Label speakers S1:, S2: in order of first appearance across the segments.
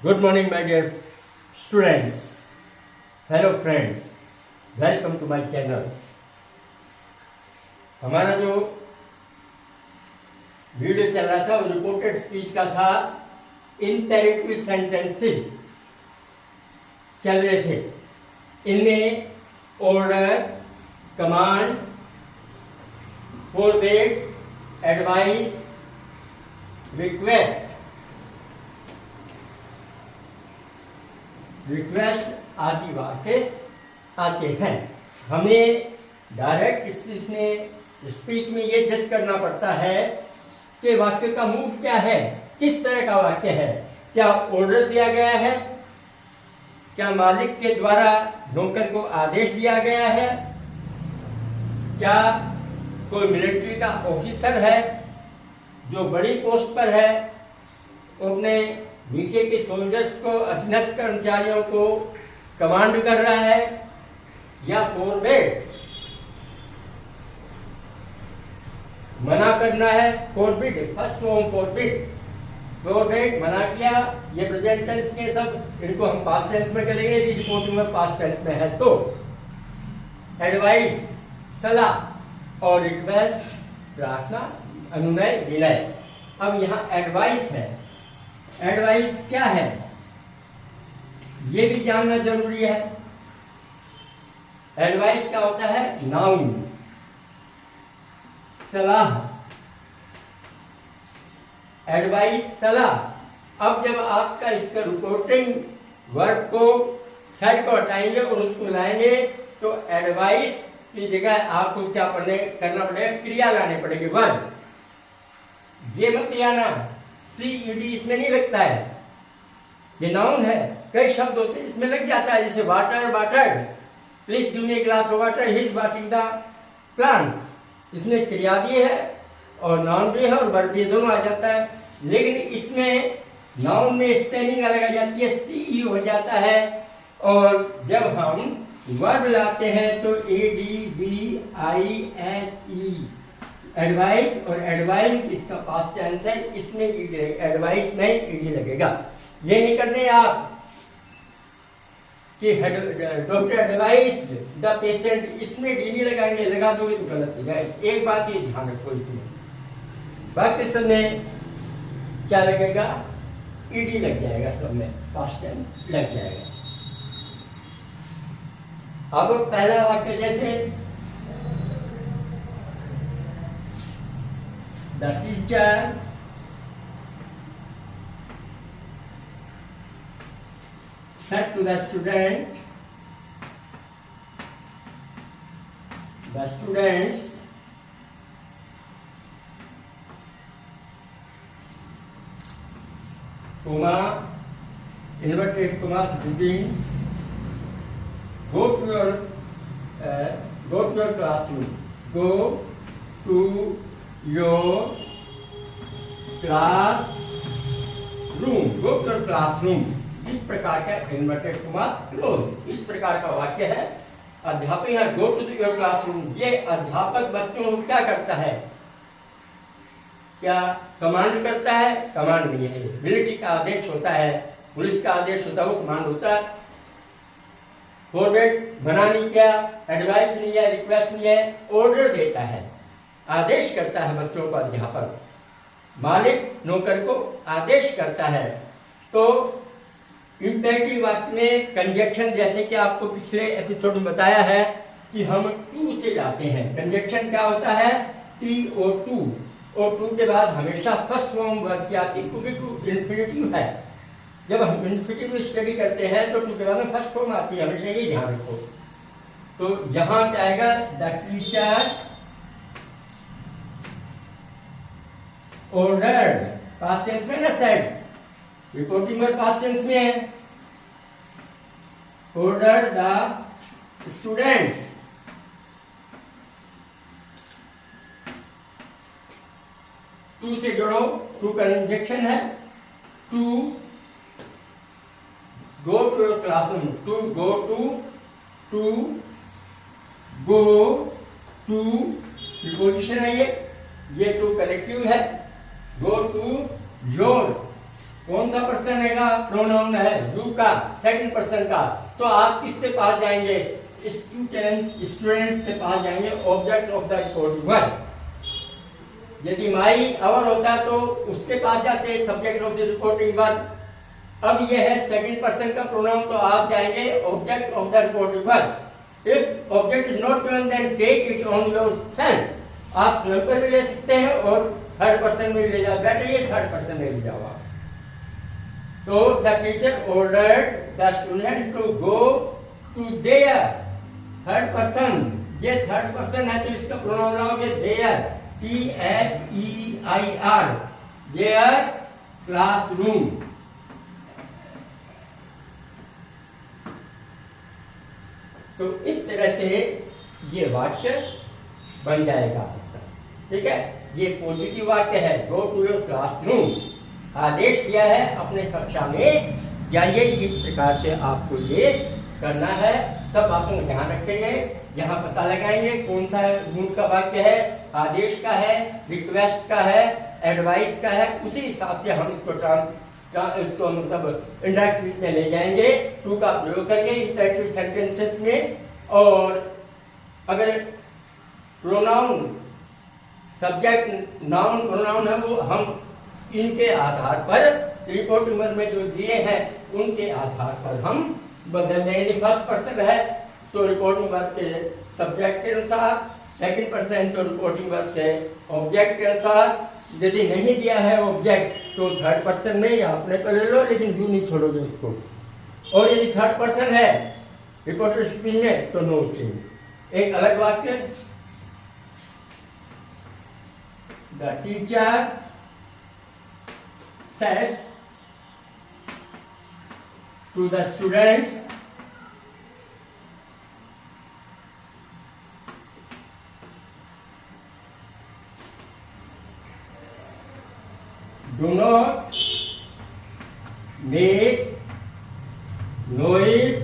S1: Good morning, my dear students. Hello, friends. Welcome to my channel. हमारा जो video चल रहा था वो रिपोर्टेड स्पीच का था। इम्पेरेटिव सेंटेंसेस चल रहे थे। इनमें ऑर्डर, कमांड, फोरबेड, एडवाइस, रिक्वेस्ट आदि वाक्य आते हैं। हमें डायरेक्ट स्पीच में ये जज करना पड़ता है कि वाक्य का मूड क्या है, किस तरह का वाक्य है। क्या ऑर्डर दिया गया है, क्या मालिक के द्वारा नौकर को आदेश दिया गया है, क्या कोई मिलिट्री का ऑफिसर है जो बड़ी पोस्ट पर है, अपने नीचे के सोल्जर्स को, अधीनस्थ कर्मचारियों को कमांड कर रहा है, या फोरबेड मना करना है। फोरबिड, फर्स्ट फॉर्म फोरबेड मना किया। ये प्रेजेंट टेंस के सब, इनको हम पास्ट टेंस में करेंगे यदि रिपोर्टिंग में पास्ट टेंस में है तो। एडवाइस सलाह और रिक्वेस्ट प्रार्थना, अनुनय, विनय। अब यहाँ एडवाइस है। एडवाइस क्या है ये भी जानना जरूरी है। एडवाइस क्या होता है? नाउन, सलाह। एडवाइस सलाह। अब जब आपका इसका रिपोर्टिंग वर्ब को साइड को हटाएंगे और उसको लाएंगे तो एडवाइस की जगह आपको क्या करना पड़ेगा? क्रिया लाने पड़ेगी, वर्ब। ये मत लियाना, CED इसमें नहीं लगता है, ये नाउन है। कई शब्द होते हैं इसमें लग जाता है, जैसे water, please give me a glass of water, he is watering the plants. इसमें क्रिया भी है और नाउन भी है और वर्ब भी, दोनों आ जाता है। लेकिन इसमें नाउन में स्पेलिंग अलग आ जाती है, CE हो जाता है। और जब हम वर्ब लाते हैं तो ADVISE, एडवाइस। और एडवाइस इसका पास्ट टेंस है, इसमें एडवाइस में ईडी लगेगा। ये नहीं करने आप कि डॉक्टर एडवाइस द पेशेंट, इसमें डी नहीं लगाएंगे, लगा दोगे तो गलत हो जाएगा। एक बात ये ध्यान रखो, इसमें बाकी सब में क्या लगेगा? ईडी लग जाएगा, सब में पास्ट टेंस लग जाएगा। अब पहला वाक्य जैसे the teacher said to the students comma, inverted commas between, go to your classroom, go to your classroom। इस प्रकार का इन्वर्टेड कॉमास क्लोज, इस प्रकार का वाक्य है। अध्यापक है गो टू योर क्लासरूम। ये अध्यापक बच्चों को क्या करता है? क्या कमांड करता है? कमांड नहीं है, मिलिट्री का आदेश होता है, पुलिस का आदेश होता है, वो कमांड होता है। फॉरवर्ड मना नहीं किया, एडवाइस नहीं है, रिक्वेस्ट नहीं है, ऑर्डर देता है, आदेश करता है बच्चों को। अध्यापक, मालिक नौकर को आदेश करता है। तो इम्पेरेटिव वाक्य में कंजक्शन, जैसे कि आपको पिछले एपिसोड में बताया है कि हम टू से जाते हैं। कंजक्शन क्या होता है? TO2। और टू के बाद हमेशा फर्स्ट फॉर्म वर्ब की आती है, क्योंकि टू इन्फिनिटिव है। जब हम इन्फिनिटिव स्टडी करते हैं तो टू के बाद में फर्स्ट फॉर्म आती है, हमेशा ये ध्यान रखो। तो यहाँ क्या आएगा? The teacher ordered, past tense में ना said, रिपोर्टिंग में पास्ट टेंस में है। ordered the students, टू से जोड़ो, टू कंजक्शन है। To go to your classroom, to go टू प्रीपोजिशन है, ये टू कलेक्टिव है। गो टू योर कौन सा पर्सन रहेगा? प्रोनाउन है यू का, सेकंड पर्सन का। तो आप किसके पास जाएंगे? स्टूडेंट्स के पास जाएंगे, object of the reporting verb. यदि माई अवर होता तो उसके पास जाते, subject of the reporting verb. अब ये है सेकंड पर्सन का प्रोनाउन, तो आप जाएंगे object of the reporting verb. If object is not given then take it on yourself. आप स्वयं पर भी ले सकते हैं और थर्ड पर्सन में ले जाओ, बेटर ये थर्ड पर्सन में ले जाओ आप। तो the teacher ordered the student to go to there, third person, ये थर्ड पर्सन है तो इसका प्रोनाउन लगाओगे देयर, THEIR, देयर क्लासरूम। तो इस तरह से ये वाक्य बन जाएगा, ठीक है। ये पॉजिटिव वाक्य है, गो टू योर क्लासरूम, आदेश दिया है अपने कक्षा में जाइए, इस प्रकार से आपको ये करना है। सब बातों का ध्यान रखेंगे, यहाँ पता लगाएंगे कौन सा मूल का वाक्य है, आदेश का है, रिक्वेस्ट का है, एडवाइस का है, उसी हिसाब से हम इसको मतलब इंडायरेक्ट स्पीच में ले जाएंगे, टू का प्रयोग करेंगे इंपैरेटिव सेंटेंसेस में। और अगर प्रोनाउन, सब्जेक्ट, नाउन, प्रोनाउन है वो हम इनके आधार पर रिपोर्टिंग वर्ब में जो दिए हैं उनके आधार पर हम बदल देंगे। फर्स्ट पर्सन है तो रिपोर्टिंग वर्ब के सब्जेक्ट के अनुसार, सेकंड पर्सन तो रिपोर्टिंग वर्ब के ऑब्जेक्ट के अनुसार। यदि नहीं दिया है ऑब्जेक्ट तो थर्ड पर्सन में या अपने पर ले लो, लेकिन यू नहीं छोड़ोगे उसको। और यदि थर्ड पर्सन है रिपोर्टर स्पीच में तो नो चेंज। एक अलग वाक्य, the teacher said to the students, do not make noise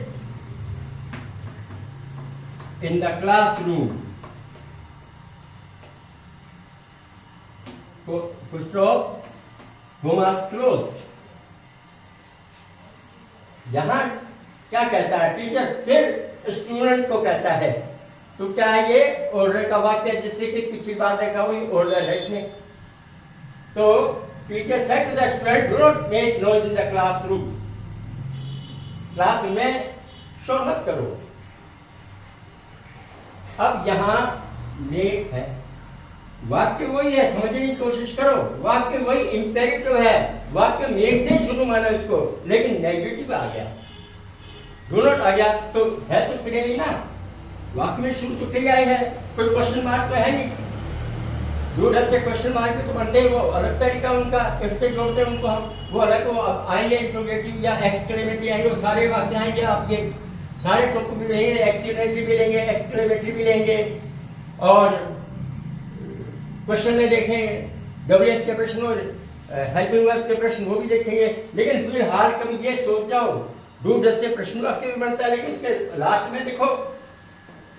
S1: in the classroom. Full stop. Room was closed. यहां क्या कहता है टीचर, फिर स्टूडेंट को कहता है। तो क्या है ये ऑर्डर का वाक्य, जिससे कि पिछली बार देखा हुई ऑर्डर है इसमें। तो teacher said to the student, do not make noise in the classroom, classroom में शोर मत करो। अब यहां मेक है, वाक्य वही है, समझने की कोशिश करो, वाक्य वही इंपेरेटिव है, वाक्य मेक से शुरू माना इसको, लेकिन नेगेटिव आ गया, डू नॉट आ गया तो है तो क्रिया ही ना, वाक्य में शुरू तो क्रिया है, कोई क्वेश्चन मार्क तो है नहीं। डू से क्वेश्चन मार्क तो बनते हैं, वो अलग तरीका उनका, इफ से जोड़ते हैं उनको हम, वो अलग वो अब आएंगे इंट्रोगेटिव या एक्सक्लेमेटरी आएंगे, वो सारे वाक्य आएंगे आपके, सारे टॉपिक भी लेंगे, एक्सक्लेमेटरी भी लेंगे, एक्सक्लेमेटरी भी लेंगे, और क्वेश्चन में देखेंगे डब्ल्यूएस के प्रश्न और हेल्पिंग वर्ब के प्रश्न, वो भी देखेंगे। लेकिन फिलहाल कभी ये सोच जाओ, डू डज से प्रश्न वाक्य भी बनता है, लेकिन उसके लास्ट में लिखो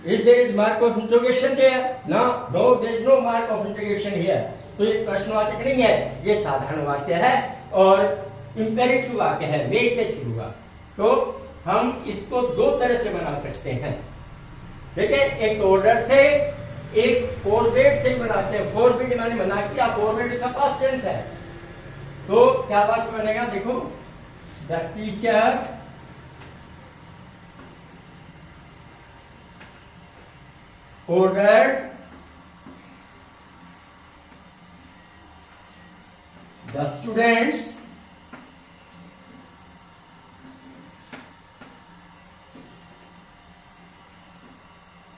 S1: if there is mark of interrogation here, no there is no mark of interrogation here. तो ये प्रश्नवाचक नहीं है, ये साधारण वाक्य है और इंपेरेटिव वाक्य है, मेक से शुरू हुआ। तो हम इसको दो तरह से बना सकते हैं, देखिए, एक ऑर्डर से, एक फॉरवर्ड से बनाते हैं। फॉरवर्ड माने मना किया, फॉरवर्ड का पास्ट टेंस है, तो क्या वाक्य बनेगा, देखो, the teacher ordered the students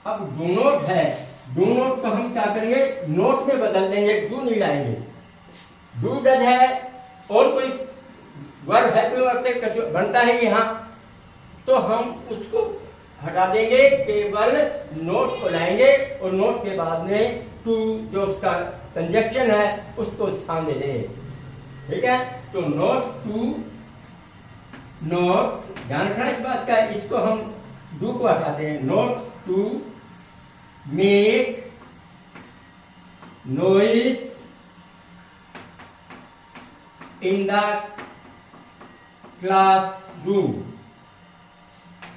S1: अब डू नोट है, डू नोट को हम क्या करेंगे, नोट में बदल देंगे, डू नहीं लाएंगे। डू डज है और कोई वर्ब है तो बनता है यहाँ, तो हम उसको हटा देंगे, केवल नोट को लाएंगे और नोट के बाद में टू जो उसका कंजक्शन है उसको स्थान दे देंगे, ठीक है। तो नोट टू, नोट, ध्यान रखना इस बात का, इसको हम डू को हटा देंगे, not to make noise in the classroom.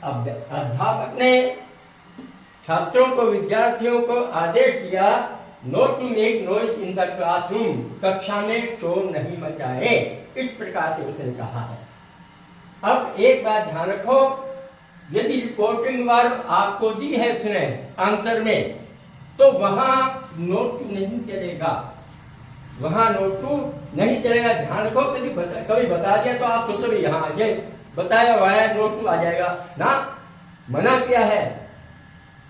S1: अब अध्यापक ने छात्रों को, विद्यार्थियों को आदेश दिया not to make noise in the classroom, कक्षा में शोर नहीं मचाए, इस प्रकार से उसने कहा है। अब एक बात ध्यान रखो, यदि रिपोर्टिंग वर्ब आपको दी है उसने आंसर में, तो वहां नोट टू नहीं चलेगा, वहां नोट टू नहीं चलेगा। ध्यान रखो, कभी बता दिया तो आप सोचो यहाँ ये बताया हुआ है नोट टू आ जाएगा ना, मना किया है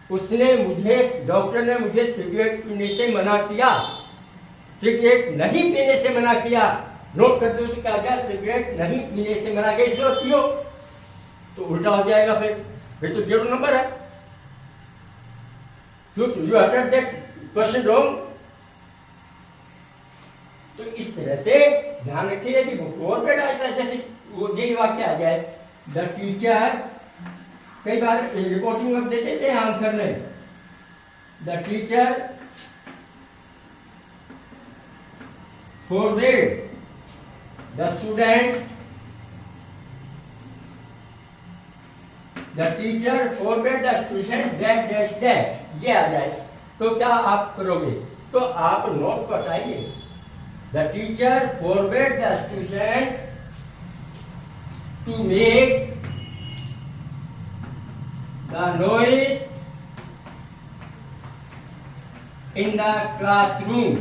S1: उसने मुझे, डॉक्टर ने मुझे सिगरेट पीने से मना किया, सिगरेट नहीं पीने से मना किया। नोट कर दो तो क्या गया, सिगरेट नहीं पीने से मना किया, इसलिए पियो, तो उल्टा हो जाएगा, फिर तो 0 नंबर है। You attempt that question wrong. तो इस तरह से ध्यान रखिए, यदि और पे डालता है, जैसे वो ये वाक्य आ जाए, द टीचर, कई बार रिपोर्टिंग वर्ब दे देते हैं आंसर में, the teacher forbade the students, the teacher forbade the student that that that, ये आ जाए तो क्या आप करोगे, तो आप नोट को हटाइए। The teacher forbade the student to make the noise in the classroom।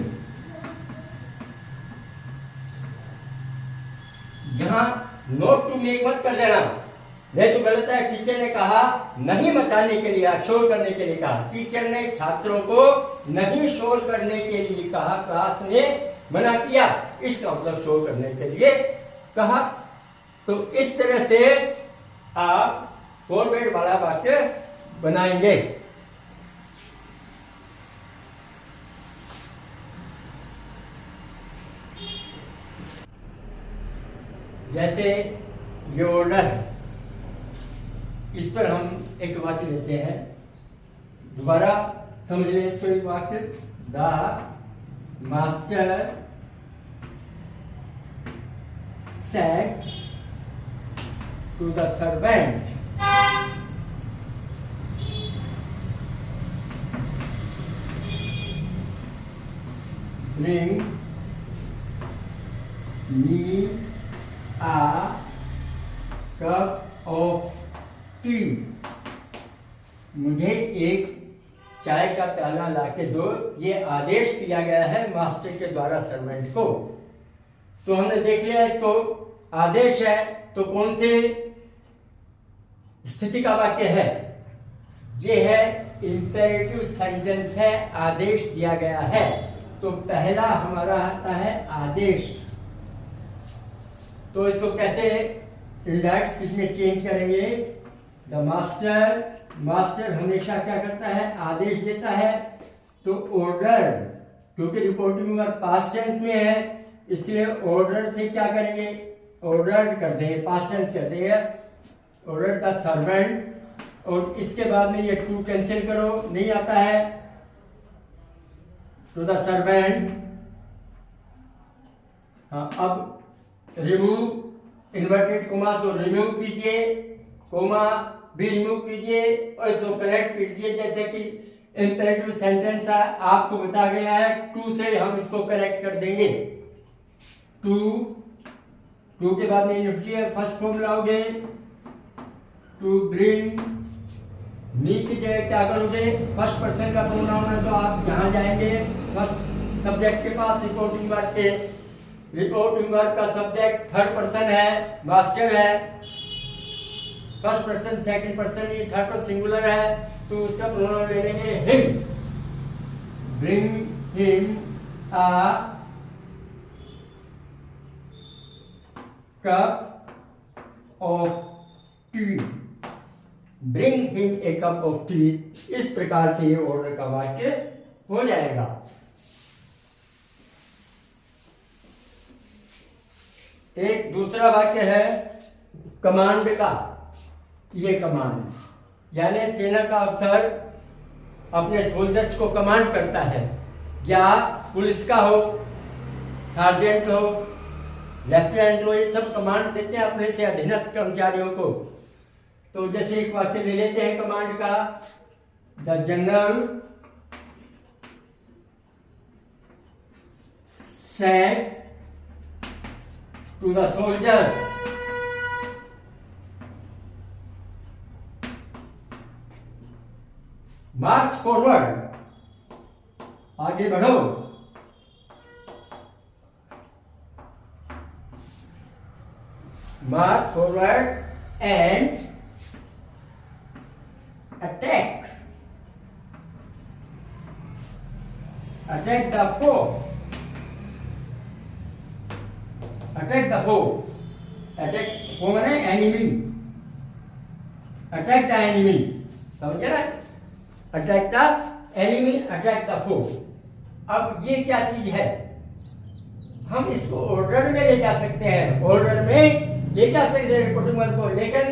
S1: यहां नोट टू मेक मत कर देना, नहीं तो गलत है। टीचर ने कहा नहीं मचाने के लिए, शोर करने के लिए कहा, टीचर ने छात्रों को नहीं शोर करने के लिए कहा, क्लास में मना किया, इसका मतलब शोर करने के लिए कहा। तो इस तरह से आप फॉरवर्ड वाला वाक्य बनाएंगे। जैसे ये ऑर्डर है, इस पर हम एक वाक्य लेते हैं, दोबारा समझ लें इसको। एक वाक्य, the master said to the servant bring me a cup of tea, मुझे एक चाय का प्याला लाके दो, ये आदेश दिया गया है मास्टर के द्वारा सर्वेंट को। तो हमने देख लिया इसको, आदेश है तो कौन से स्थिति का वाक्य है, ये है इंपेरेटिव सेंटेंस है, आदेश दिया गया है। तो पहला हमारा आता है आदेश, तो इसको कैसे इंडेक्स इसमें चेंज करेंगे, द मास्टर, मास्टर हमेशा क्या करता है, आदेश देता है। तो ऑर्डर, क्योंकि रिपोर्टिंग वर्ब पास्ट टेंस में है, इसलिए ऑर्डर से क्या करेंगे, ऑर्डर कर देंगे, पास्ट टेंस कर देंगे, ऑर्डर द सर्वेंट। और इसके बाद में ये टू कैंसिल करो, नहीं आता है, टू द सर्वेंट। हाँ, अब रिमूव इन्वर्टेड कोमा को रिमूव कीजिए, कोमा भी रिमूव कीजिए और इसको करेक्ट कीजिए। जैसे कि इंपेरेटिव सेंटेंस है, आपको बताया गया है, टू से हम इसको करेक्ट कर देंगे। टू के बाद में फर्स्ट फॉर्म लाओगे, टू ब्रिंग, मी की जगह क्या करोगे, फर्स्ट पर्सन का प्रोनाउन है तो आप यहां जाएंगे फर्स्ट सब्जेक्ट के पास, रिपोर्टिंग वर्ब के, रिपोर्टिंग वर्ब का सब्जेक्ट थर्ड पर्सन है, मास्टर है, फर्स्ट पर्सन सेकंड पर्सन, ये थर्ड पर्सन सिंगुलर है, तो उसका प्रोनाउन ले लेंगे him. Bring him a cup of T, bring him a cup of T. इस प्रकार से ये ऑर्डर का वाक्य हो जाएगा। एक दूसरा वाक्य है कमांड का, ये कमांड यानी सेना का अफसर अपने सोल्जर्स को कमांड करता है, या पुलिस का हो, सार्जेंट हो, लेफ्टिनेंट तो ये सब कमांड देते हैं अपने से अधीनस्थ कर्मचारियों को। तो जैसे एक वाक्य ले लेते हैं कमांड का, the general said to the soldiers march forward, आगे बढ़ो, march forward and attack the foe, attack the foe, attack foe माने एनिमी, अटैक द एनिमी, समझे ना, attack the enemy, attack the foe. अब ये क्या चीज है, हम इसको ऑर्डर में ले जा सकते हैं, ऑर्डर में ले जा सकते हैं रिपोर्टिंग वर्ब को, लेकिन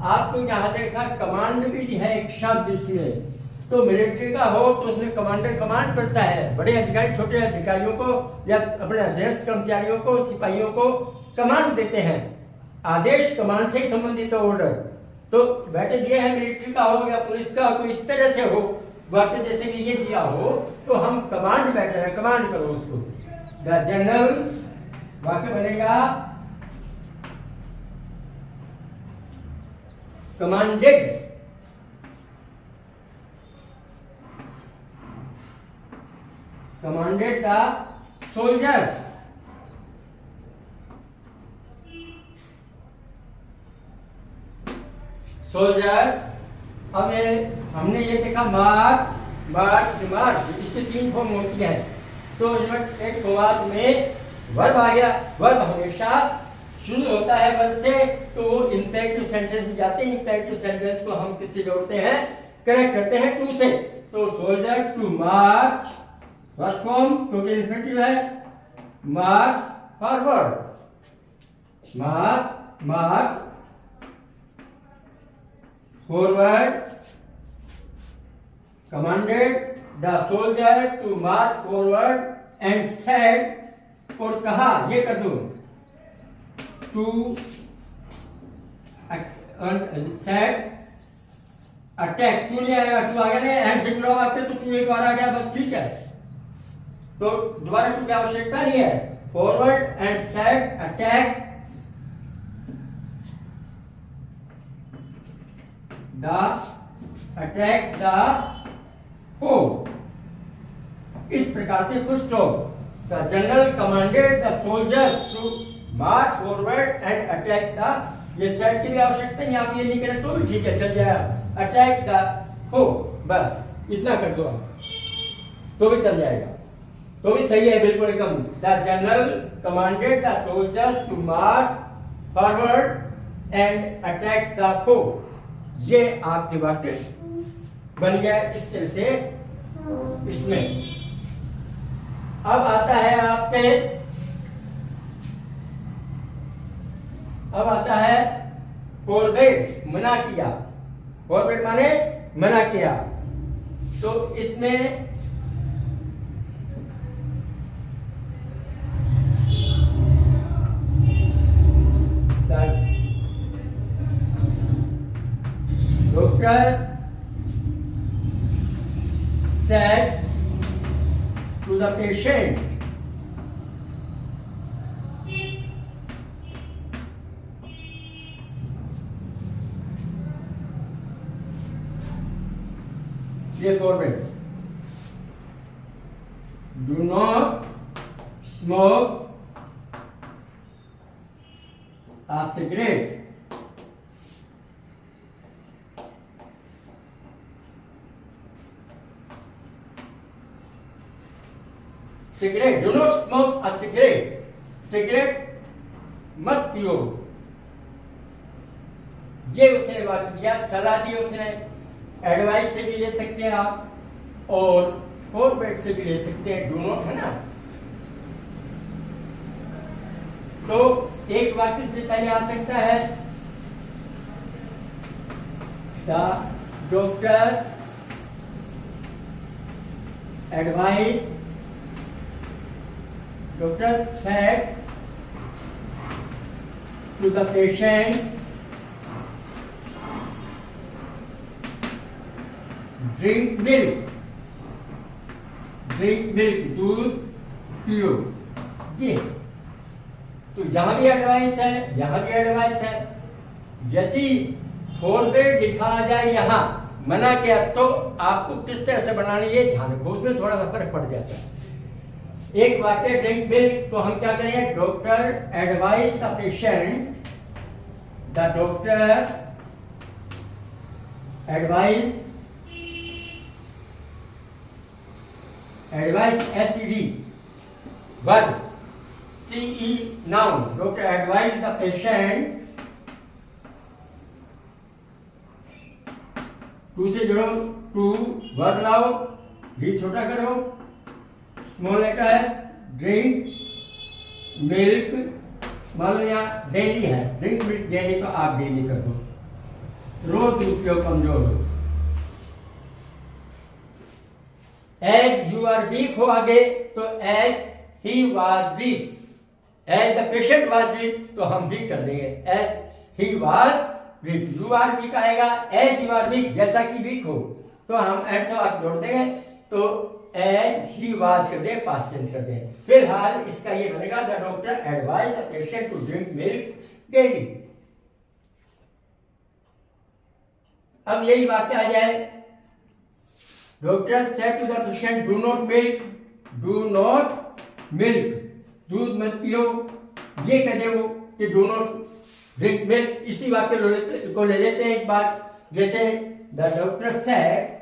S1: आपको यहाँ देखा कमांड भी है एक शब्द इसमें, तो मिलिट्री का हो तो उसमें कमांडर कमांड करता है, बड़े अधिकारी छोटे अधिकारियों को या अपने अधीनस्थ कर्मचारियों को, सिपाहियों को कमांड देते हैं, आदेश कमांड से संबंधित ऑर्डर। तो बैठे दिए है मिलिट्री का हो या पुलिस का हो, तो इस तरह से हो वाक्य, जैसे कि ये दिया हो तो हम कमांड बैठे हैं, कमांड करो उसको। द जनरल, वाक्य बनेगा कमांडेड द सोल्जर्स अब हमने ये देखा मार्च, इसकी 3 फॉर्म होती है। तो एक अनुवाद में वर्ब आ गया, वर्ब हमेशा शुरू होता है वर्ब से, तो वो इंपेरेटिव सेंटेंस में जाते हैं। इंपेरेटिव सेंटेंस को हम किससे जोड़ते हैं, करेक्ट करते हैं टू से। तो soldiers to march, first form क्योंकि इन्फिनिटिव है, march forward, march forward, commanded the soldier to march forward and said, और कहा, ये कर दो, to said अटैक, तू नहीं आएगा, तू आ गया नहीं, एंड से जुड़ा हुआ तो तू एक बार आ गया बस, ठीक है, तो दोबारा की आवश्यकता नहीं है। Forward and said attack the हो, इस प्रकार से full stop. The general commanded the soldiers to march forward and attack the, ये सेट की भी आवश्यकता नहीं, आप ये नहीं करें तो भी ठीक है, चल जाएगा, अटैक द हो, बस इतना कर दो तो भी चल जाएगा, तो भी सही है बिल्कुल एकदम। The general commanded the soldiers to march forward and attack the foe, ये आपके वाक्य बन गया इस तरह से। इसमें अब आता है आपके, अब आता है फॉरबिड, मना किया, फॉरबिड माने मना किया, तो इसमें doctor said to the patient, ये forward, do not smoke a cigarette, cigarette, do not smoke a cigarette, cigarette मत पियो, ये उसने बात दिया, सलाह दी उसने, एडवाइस से भी ले सकते हैं आप, और फॉरवर्ड से भी ले सकते हैं, डू नॉट, है ना। तो एक वाक्य से पहले आ सकता है the doctor advice, doctor said to the patient, drink milk, दूध पियो। ये तो यहाँ भी एडवाइस है, यहाँ भी एडवाइस है। यदि फॉरवर्ड लिखा जाए यहाँ मना किया तो आपको किस तरह से बनाना है ये ध्यान रखो, उसमें थोड़ा सा फर्क पड़ जाता है। एक वाक्य ड्रिंक मिल्क तो हम क्या करेंगे, doctor advise the patient, the doctor advise SED verb CE noun, doctor advised the patient to से जोड़ो, टू वर्ब लाओ, डी छोटा करो, स्मॉल लेटर है, ड्रिंक मिल्क, मान लो यहाँ डेली है, ड्रिंक मिल्क डेली, तो आप डेली कर दो, रोज दूध पियो कमजोर हो। एज यू आर वीक हो आगे तो as he was weak, as the patient was weak तो हम वीक कर देंगे, as he was weak, you are weak आएगा, एज यू आर वीक जैसा कि वीक हो तो हम ऐसा आप जोड़ देंगे, तो एज ही वाज कर दें, पास्ट टेंस कर दें। फिलहाल इसका ये बनेगा the doctor advise the patient to drink milk daily. अब यही वाक्य आ जाए, doctor said to the patient do not milk, दूध मत पियो, ये कह दे वो कि डू नॉट ड्रिंक मिल्क। इसी वाक्य को ले लेते हैं एक बार, जैसे the doctor said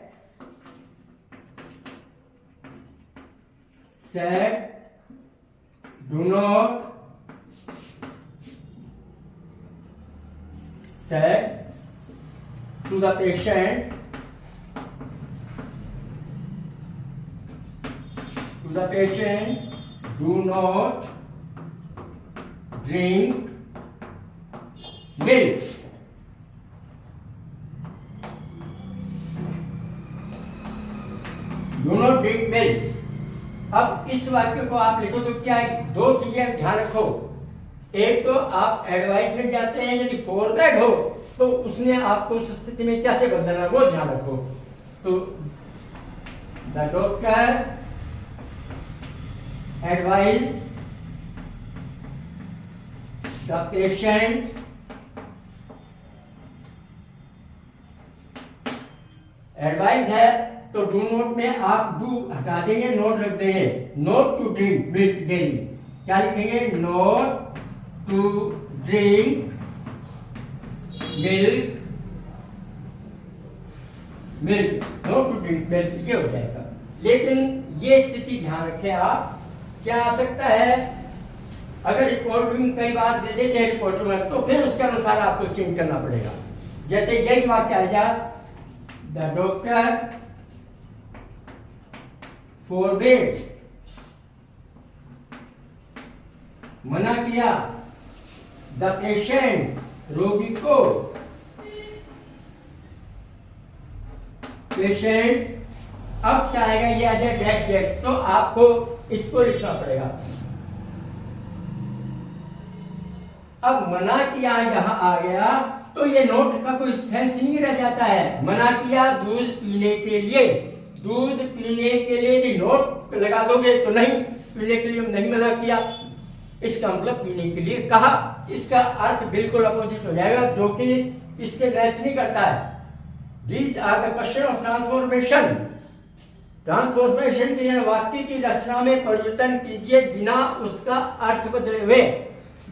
S1: do not said to the patient do not drink milk. Do not drink milk. अब इस वाक्य को आप लिखो तो क्या है, दो चीजें ध्यान रखो। एक तो आप एडवाइस में जाते हैं, यदि फॉरवर्ड हो तो उसने आपको उस स्थिति में कैसे बदलना है वो ध्यान रखो। तो the doctor advised the patient advice है तो डू नोट में आप डू हटा देंगे, नोट रख देंगे, not to drink milk daily. क्या लिखेंगे, not to drink milk, not to drink milk, ये हो जाएगा। लेकिन ये स्थिति ध्यान रखें आप, क्या आ सकता है, अगर रिपोर्टिंग कई बार दे देते हैं रिपोर्ट में तो फिर उसके अनुसार आपको चेंज करना पड़ेगा। जैसे यही वाक्य आ जा, द डॉक्टर फॉरबिड, मना किया, द पेशेंट, रोगी को, पेशेंट, अब क्या आएगा, ये आ जाए डैश डैश, तो आपको इसको लिखना पड़ेगा। अब मना किया यहाँ आ गया तो ये नोट का कोई सेंस नहीं रह जाता है। मना किया दूध पीने के लिए, दूध पीने के लिए यदि नोट लगा दोगे तो नहीं, पीने के लिए नहीं मना किया, इसका मतलब पीने के लिए कहा, इसका अर्थ बिल्कुल अपोजिट हो जाएगा, जो कि इससे मैच नहीं करता है। These are the question of transformation. Transformation के लिए वाक्य की रचना में परिवर्तन कीजिए बिना उसका अर्थ बदले हुए।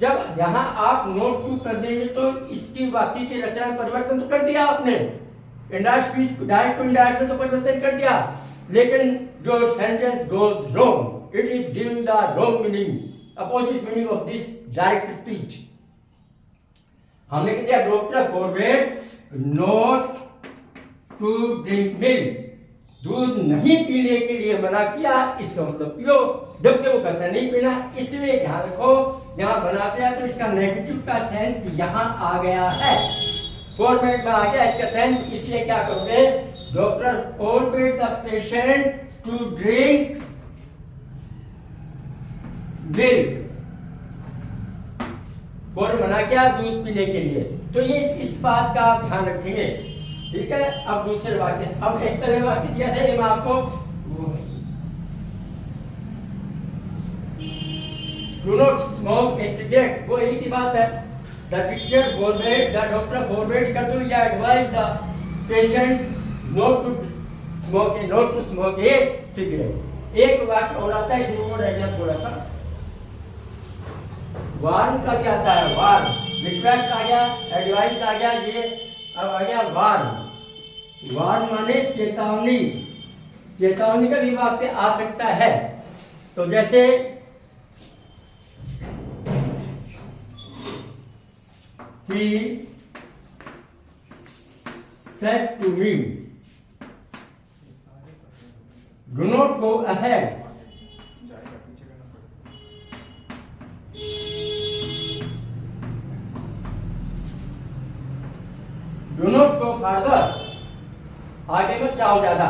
S1: जब यहाँ आप नोट टू कर देंगे तो इसकी वाक्य की रचना में परिवर्तन तो कर दिया आपने, indirect speech direct to indirect में तो परिवर्तन कर दिया, लेकिन जो sentence goes wrong, it is giving the wrong meaning, opposite meaning of this direct speech. हमने कह दिया doctor forbid not to drink milk, दूध नहीं पीने के लिए मना किया, इसका मतलब पियो, जबकि वो कहता नहीं पीना। इसलिए ध्यान रखो, यहाँ मना किया तो इसका नेगेटिव का सेंस यहाँ आ गया है, फॉरवर्ड में आ गया इसका सेंस। इसलिए क्या करोगे, doctor forbid the patient to drink milk, बोर्ड बना क्या दूध पीने के लिए। तो ये इस बात का आप ध्यान रखेंगे, ठीक है। अब दूसरे वाक्य, अब एक तरह वाक्य दिया था, ये मैं आपको do not smoke a cigarette, वो एक ही बात है। The teacher forbade, the doctor forbade का तो या advise the patient not to smoke a cigarette. एक वाक्य और आता है, इसमें वो रह गया थोड़ा सा, वार्न का क्या आता है, वार्न, रिक्वेस्ट आ गया, एडवाइस आ गया, ये अब आ गया वार्न। वार्न माने चेतावनी, चेतावनी का भी वाक्य आ सकता है। तो जैसे he said to me, do not go ahead. Do not go further. आगे मत जाओ ज्यादा।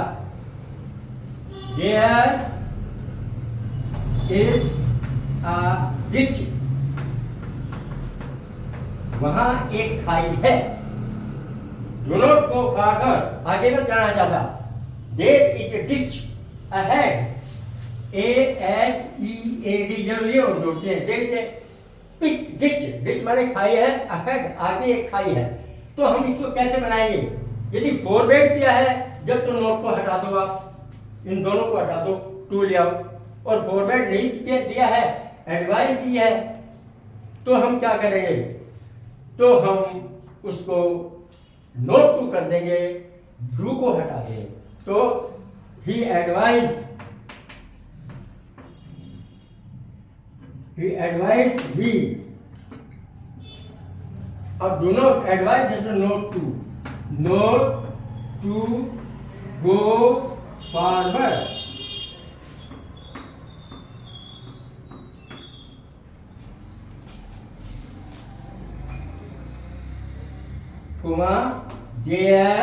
S1: There is a ditch. वहां एक खाई है। Do not go further. आगे मत जाना ज्यादा। There is a ditch ahead. AHEAD जरूरी और जोड़ते हैं। There is a ditch. Ditch माने खाई है, ahead आगे एक खाई है। तो हम इसको कैसे बनाएंगे? यदि फॉरवर्ड दिया है जब, तो नोट को हटा दो, आप इन दोनों को हटा दो, टू ले आओ। और फॉरवर्ड नहीं दिया है, एडवाइस दी है, तो हम क्या करेंगे? तो हम उसको नोट टू कर देंगे, डू को हटा देंगे। तो ही एडवाइज मी, और डू नॉट एडवाइस है not to go forward. Comma there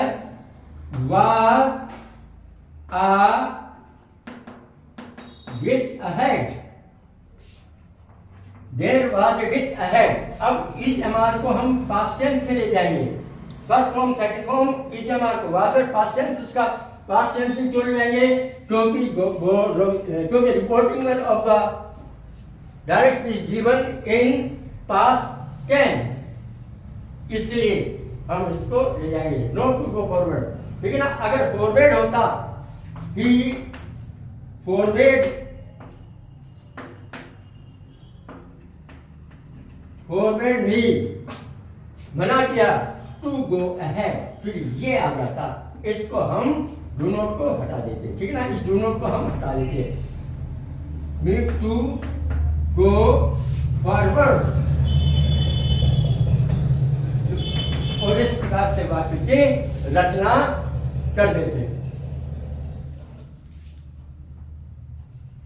S1: was a ditch ahead. There was a ditch ahead. अब इस एमआर को हम पास्ट टेंस में ले जाएंगे, first form second form, is am are को वापस पास्ट टेंस, उसका पास्ट टेंस में क्यों ले जाएंगे? क्योंकि reporting of the direct speech given in past tense, इसलिए हम इसको ले जाएंगे, नॉट टू गो फॉरवर्ड। लेकिन अगर फॉरवर्ड होता, ही फॉरवर्ड मी, मना किया टू गो अहेड, फिर ये आ जाता, इसको हम डू नॉट को हटा देते, ठीक है ना, इस डू नॉट को हम हटा देते, मीन टू गो फॉरवर्ड। और इस प्रकार से वाक्य की रचना कर देते हैं।